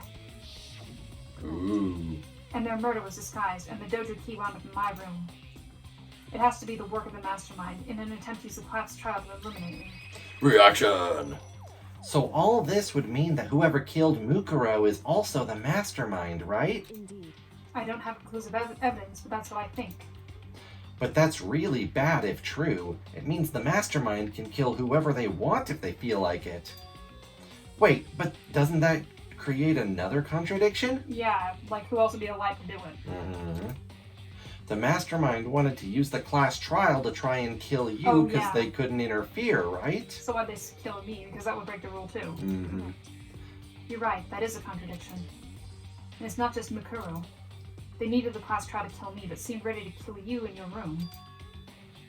Ooh. And their murder was disguised, and the dojo key wound up in my room. It has to be the work of the mastermind, in an attempt to use the class trial to eliminate me. Reaction! So all this would mean that whoever killed Mukuro is also the mastermind, right? Indeed. I don't have conclusive evidence, but that's what I think. But that's really bad if true. It means the mastermind can kill whoever they want if they feel like it. Wait, but doesn't that create another contradiction? Yeah, like who else would be alive to do it? Mm-hmm. The mastermind wanted to use the class trial to try and kill you Oh, because yeah. they couldn't interfere, right? So why'd they kill me? Because that would break the rule too. Mm-hmm. You're right, that is a contradiction. And it's not just Mukuro. They needed the class trial to kill me, but seemed ready to kill you in your room.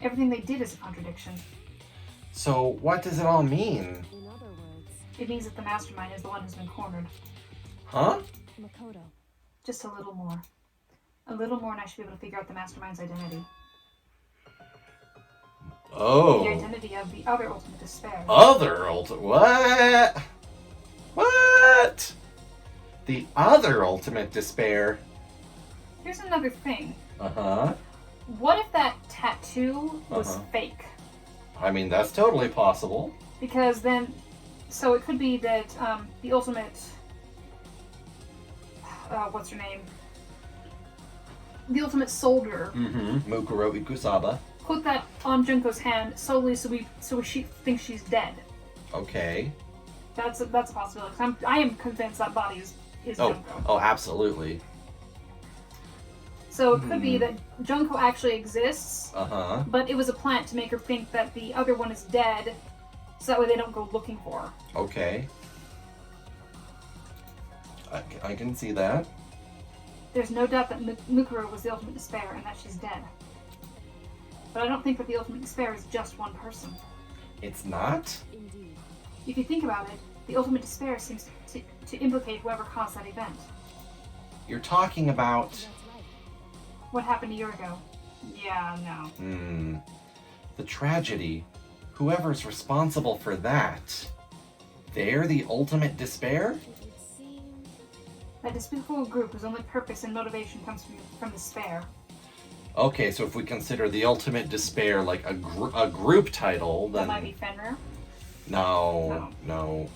Everything they did is a contradiction. So what does it all mean? In other words, It means that the mastermind is the one who's been cornered. Huh? Makoto. Just a little more. A little more and I should be able to figure out the mastermind's identity. Oh. The identity of the other ultimate despair. What? What? The other ultimate despair? Here's another thing. Uh-huh. What if that tattoo was Uh-huh. fake? I mean, that's totally possible. Because then... So it could be that the ultimate... what's her name? The ultimate soldier Mm-hmm. Mukuro Ikusaba. put that on Junko's hand solely so she thinks she's dead. Okay. That's a possibility. I am convinced that body is Junko. Oh, absolutely. So it could be that Junko actually exists, Uh-huh. but it was a plant to make her think that the other one is dead, so that way they don't go looking for her. Okay. I can see that. There's no doubt that Mukuro was the ultimate despair and that she's dead. But I don't think that the ultimate despair is just one person. It's not? Indeed. If you think about it, the ultimate despair seems to implicate whoever caused that event. You're talking about... That's right. What happened a year ago? Yeah, no. The tragedy. Whoever's responsible for that. They're the ultimate despair? It would seem That despicable group whose only purpose and motivation comes from despair. Okay, so if we consider the ultimate despair like a group title, then... That might be Fenrir. No.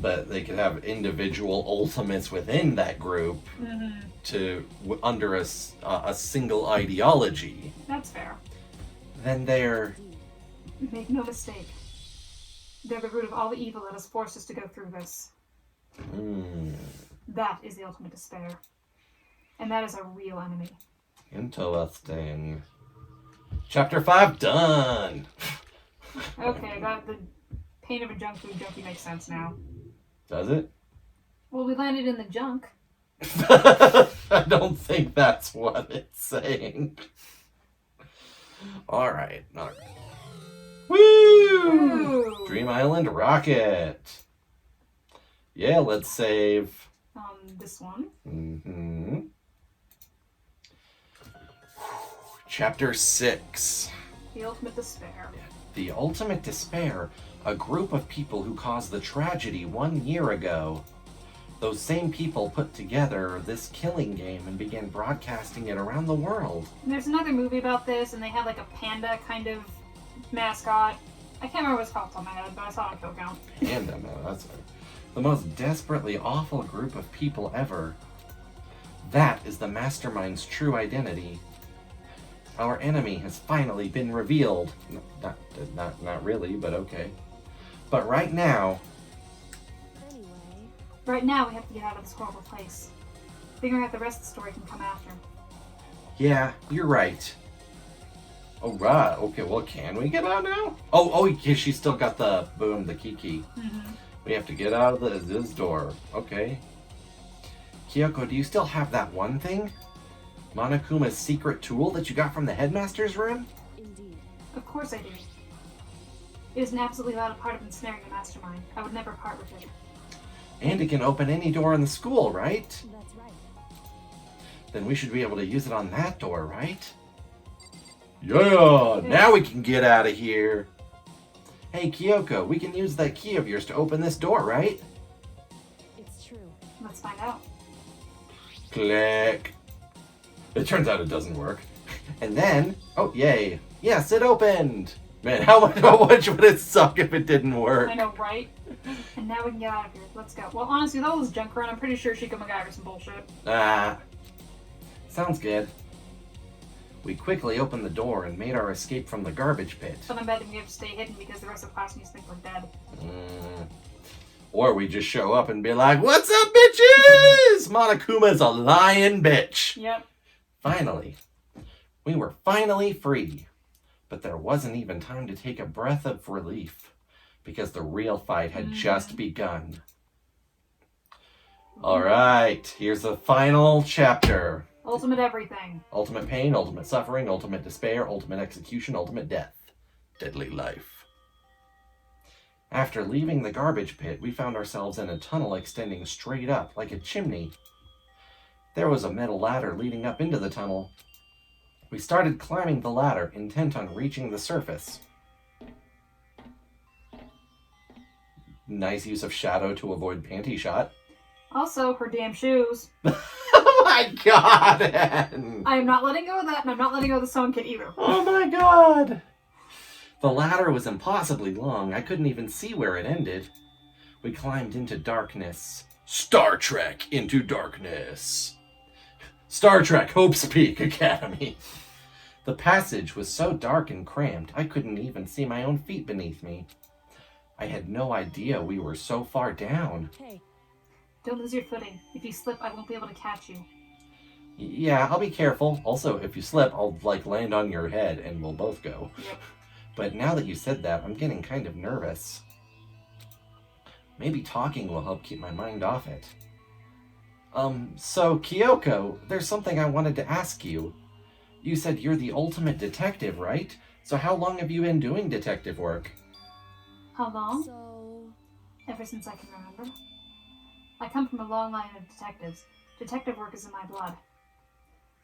But they could have individual ultimates within that group under a single ideology. That's fair. Then they're... Make no mistake. They're the root of all the evil that has forced us to go through this. That is the ultimate despair. And that is a real enemy. Interesting. Chapter 5 done! Okay, the pain of a junkie makes sense now. Does it? Well, we landed in the junk. I don't think that's what it's saying. Alright. Woo! Ooh. Dream Island Rocket. Yeah, let's save. This one. Chapter 6. The ultimate despair. The Ultimate Despair, a group of people who caused the tragedy 1 year ago. Those same people put together this killing game and began broadcasting it around the world. And there's another movie about this, and they had like a panda kind of mascot. I can't remember what it's called off the top of my head, but I saw it on Kill Count. Panda, man, that's the most desperately awful group of people ever. That is the Mastermind's true identity. Our enemy has finally been revealed. Not really, but okay. But right now... anyway. Right now, we have to get out of this horrible place. Figuring out the rest of the story can come after. Yeah, you're right. Oh, right. Okay, well, can we get out now? Oh, yeah, she's still got the key. Mm-hmm. We have to get out of this door. Okay. Kyoko, do you still have that one thing? Monokuma's secret tool that you got from the headmaster's room? Indeed. Of course I do. It is an absolutely vital part of ensnaring the mastermind. I would never part with it. And it can open any door in the school, right? That's right. Then we should be able to use it on that door, right? Yeah! Now we can get out of here! Hey, Kyoko, we can use that key of yours to open this door, right? It's true. Let's find out. Click. It turns out it doesn't work. And then, oh, yay. Yes, it opened! Man, how much would it suck if it didn't work? I know, right? And now we can get out of here. Let's go. Well, honestly, that was junk run. I'm pretty sure she could MacGyver some bullshit. Sounds good. We quickly opened the door and made our escape from the garbage pit. But I'm betting we have to stay hidden because the rest of the class needs to think we're dead. Or we just show up and be like, "What's up, bitches? Monokuma's a lying bitch." Yep. Finally. We were finally free. But there wasn't even time to take a breath of relief because the real fight had just begun. Alright, here's the final chapter. Ultimate everything. Ultimate pain, ultimate suffering, ultimate despair, ultimate execution, ultimate death. Deadly life. After leaving the garbage pit, we found ourselves in a tunnel extending straight up like a chimney. There was a metal ladder leading up into the tunnel. We started climbing the ladder, intent on reaching the surface. Nice use of shadow to avoid panty shot. Also, her damn shoes. Oh my god! I am not letting go of that, and I'm not letting go of the sewing kit either. Oh my god! The ladder was impossibly long. I couldn't even see where it ended. We climbed into darkness. Star Trek Into Darkness. Star Trek Hope's Peak Academy. The passage was so dark and cramped, I couldn't even see my own feet beneath me. I had no idea we were so far down. Hey, Don't lose your footing. If you slip, I won't be able to catch you. Yeah, I'll be careful. Also, if you slip, I'll, land on your head and we'll both go. Yep. But now that you said that, I'm getting kind of nervous. Maybe talking will help keep my mind off it. So, Kyoko, there's something I wanted to ask you. You said you're the ultimate detective, right? So how long have you been doing detective work? How long? so Ever since I can remember. I come from a long line of detectives. Detective work is in my blood.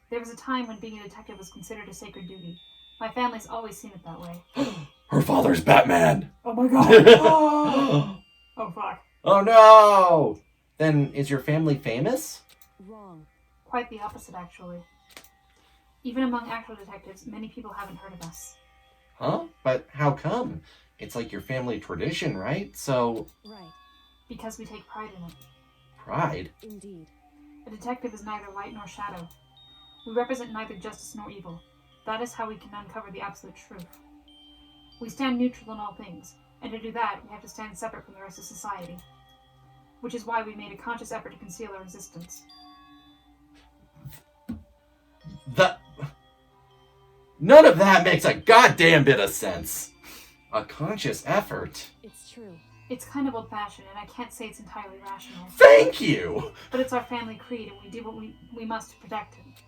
There was a time when being a detective was considered a sacred duty. My family's always seen it that way. Her father's Batman! Oh my god! Oh fuck. Oh no! Then is your family famous? wrong. Quite the opposite, actually. Even among actual detectives, many people haven't heard of us. Huh? But how come? It's like your family tradition, right? So, Right. Because we take pride in it. pride? Indeed. A detective is neither light nor shadow. We represent neither justice nor evil. That is how we can uncover the absolute truth. We stand neutral in all things, and to do that, we have to stand separate from the rest of society. Which is why we made a conscious effort to conceal our existence. None of that makes a goddamn bit of sense. A conscious effort. It's true. It's kind of old-fashioned, and I can't say it's entirely rational. Thank you! But it's our family creed, and we do what we must to protect it.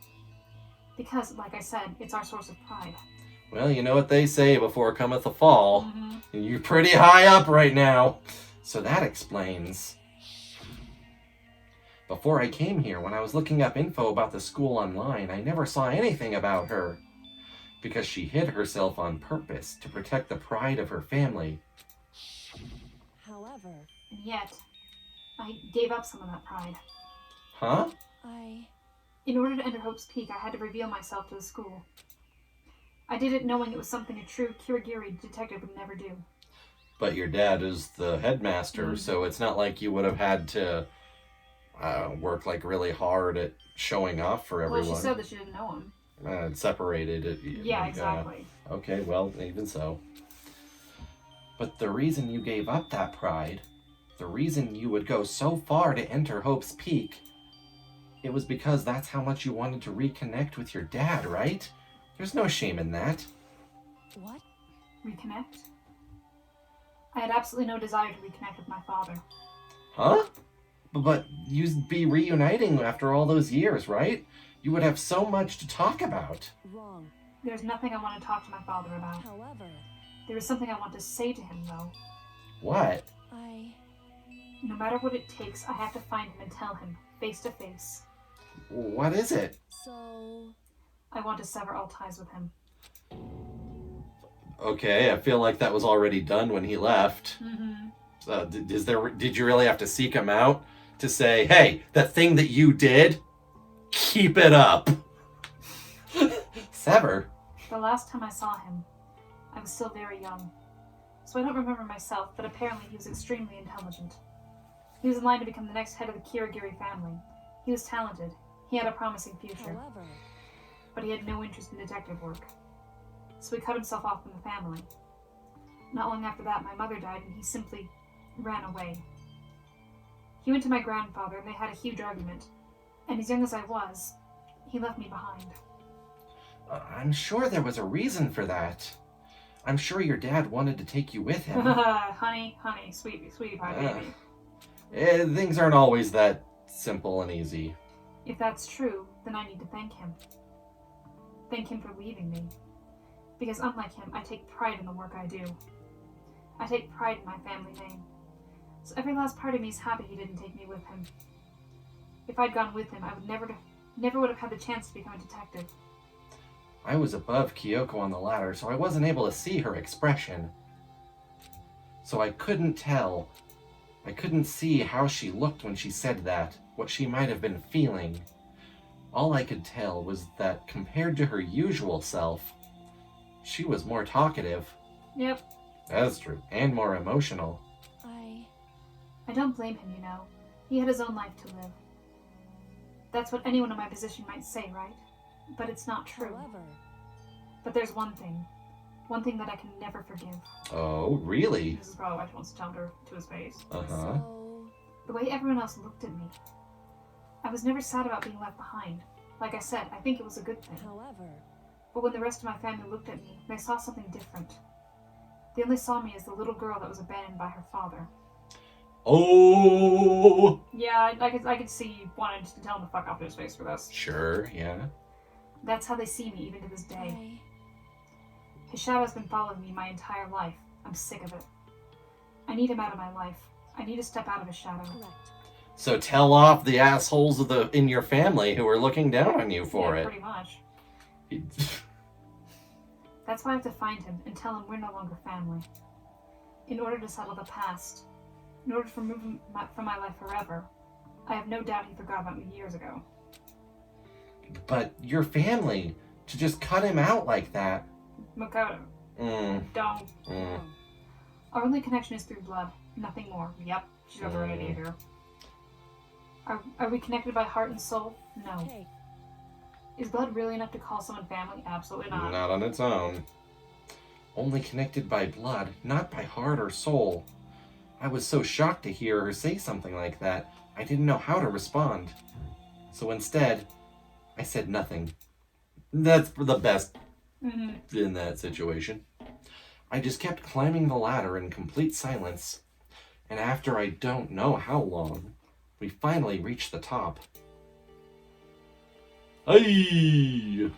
Because, like I said, it's our source of pride. Well, you know what they say, before cometh a fall. Mm-hmm. And you're pretty high up right now. So that explains. Before I came here, when I was looking up info about the school online, I never saw anything about her. Because she hid herself on purpose to protect the pride of her family. However, And yet, I gave up some of that pride. Huh? In order to enter Hope's Peak, I had to reveal myself to the school. I did it knowing it was something a true Kirigiri detective would never do. But your dad is the headmaster, so it's not like you would have had to work really hard at showing off for everyone. Well, she said that she didn't know him. Separated it. Yeah, exactly. Okay, well, even so. But the reason you gave up that pride, the reason you would go so far to enter Hope's Peak, it was because that's how much you wanted to reconnect with your dad, right? There's no shame in that. What? Reconnect? I had absolutely no desire to reconnect with my father. Huh? But you'd be reuniting after all those years, right? You would have so much to talk about. Wrong. There's nothing I want to talk to my father about. However, There is something I want to say to him, though. What? No matter what it takes, I have to find him and tell him, face to face. What is it? so... I want to sever all ties with him. Okay, I feel like that was already done when he left. Mm-hmm. Did you really have to seek him out to say, hey, that thing that you did, keep it up? Sever? The last time I saw him, I was still very young. So I don't remember myself, but apparently he was extremely intelligent. He was in line to become the next head of the Kirigiri family. He was talented. He had a promising future. However, But he had no interest in detective work. So he cut himself off from the family. Not long after that, my mother died, and he simply ran away. He went to my grandfather, and they had a huge argument. And as young as I was, he left me behind. I'm sure there was a reason for that. I'm sure your dad wanted to take you with him. Honey, sweetie pie, baby. Things aren't always that simple and easy. If that's true, then I need to thank him. Thank him for leaving me. Because unlike him, I take pride in the work I do. I take pride in my family name. So every last part of me is happy he didn't take me with him. If I'd gone with him, I would never would have had the chance to become a detective. I was above Kyoko on the ladder, so I wasn't able to see her expression. So I couldn't tell. I couldn't see how she looked when she said that, what she might have been feeling. All I could tell was that compared to her usual self, she was more talkative. Yep. That's true. And more emotional. I don't blame him, you know. He had his own life to live. That's what anyone in my position might say, right? But it's not true. however, But there's one thing that I can never forgive. Oh, really? This is probably why she wants to tell her to his face. Uh-huh. so... The way everyone else looked at me. I was never sad about being left behind. Like I said, I think it was a good thing. However, But when the rest of my family looked at me, they saw something different. They only saw me as the little girl that was abandoned by her father. Oh! Yeah, I could see you wanting to tell him to fuck off to his face for this. Sure, yeah. That's how they see me even to this day. His shadow's been following me my entire life. I'm sick of it. I need him out of my life. I need to step out of his shadow. correct. So tell off the assholes in your family who are looking down on you for Yeah, it. pretty much. That's why I have to find him and tell him we're no longer family. In order to settle the past, in order to remove him from my life forever, I have no doubt he forgot about me years ago. But your family, to just cut him out like that. Mukuro, don't. Mm. Our only connection is through blood, nothing more. Yep, she's got the right idea here. Are we connected by heart and soul? No. Hey, Is blood really enough to call someone family? Absolutely not. Not on its own. Only connected by blood, not by heart or soul. I was so shocked to hear her say something like that, I didn't know how to respond. So instead, I said nothing. That's the best in that situation. I just kept climbing the ladder in complete silence, and after I don't know how long, we finally reached the top. Hey!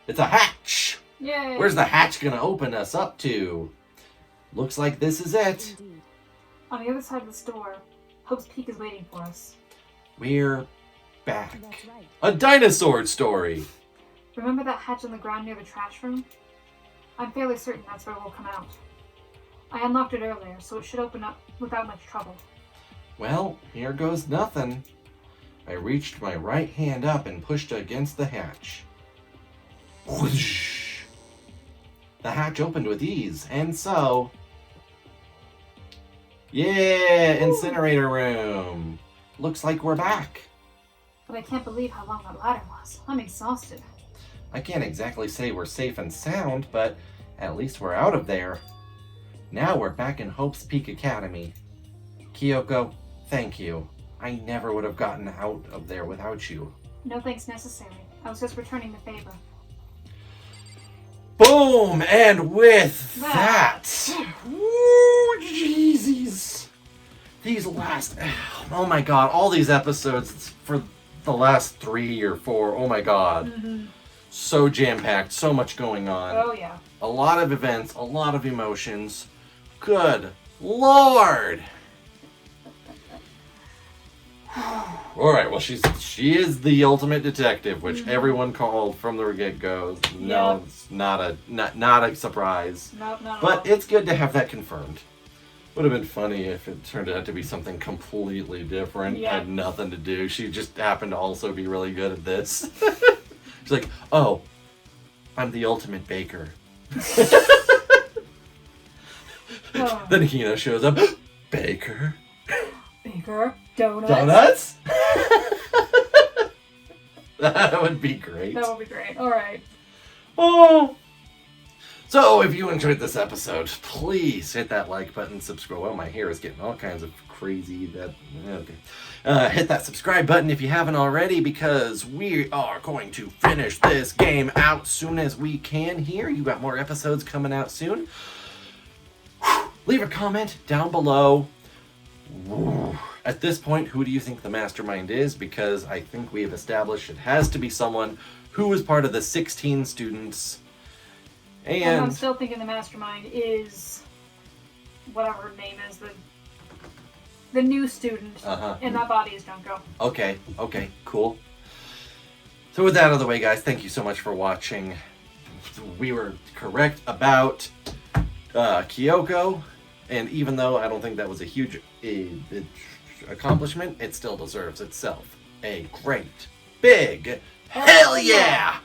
It's a hatch! Yay! Where's the hatch gonna open us up to? Looks like this is it. indeed. On the other side of the store, Hope's Peak is waiting for us. We're back. That's right. A dinosaur story! Remember that hatch on the ground near the trash room? I'm fairly certain that's where we'll come out. I unlocked it earlier, so it should open up without much trouble. Well, here goes nothing. I reached my right hand up and pushed against the hatch. Whoosh! The hatch opened with ease, and so... Yeah, incinerator room! Looks like we're back. But I can't believe how long that ladder was. I'm exhausted. I can't exactly say we're safe and sound, but at least we're out of there. Now we're back in Hope's Peak Academy. Kyoko, thank you. I never would have gotten out of there without you. No thanks necessary. I was just returning the favor. Boom! And with that, woo, Jeezies. These last, oh my god, all these episodes for the last 3 or 4, oh my god. So jam-packed, so much going on. Oh, yeah. A lot of events, a lot of emotions. Good Lord! Alright, well, she is the ultimate detective, which everyone called from the get-go. No, Yep. it's not a surprise. Nope, not at But all. it's good to have that confirmed. Would have been funny if it turned out to be something completely different. Yeah. Had nothing to do. She just happened to also be really good at this. She's like, oh, I'm the ultimate baker. Oh. Then Hina shows up. Baker? Baker, donuts. Donuts? That would be great. That would be great. All right. Oh. So, if you enjoyed this episode, please hit that like button, subscribe. Well, my hair is getting all kinds of crazy. Okay. Hit that subscribe button if you haven't already, because we are going to finish this game out soon as we can here. You got more episodes coming out soon. Leave a comment down below. At this point, who do you think the mastermind is? Because I think we have established it has to be someone who was part of the 16 students. And I'm And still thinking the mastermind is whatever her name is, the new student. Uh-huh. And that body is Junko. okay, cool. So with that out of the way, guys, thank you so much for watching. We were correct about Kyoko, and even though I don't think that was a huge accomplishment, it still deserves itself a great big hell yeah!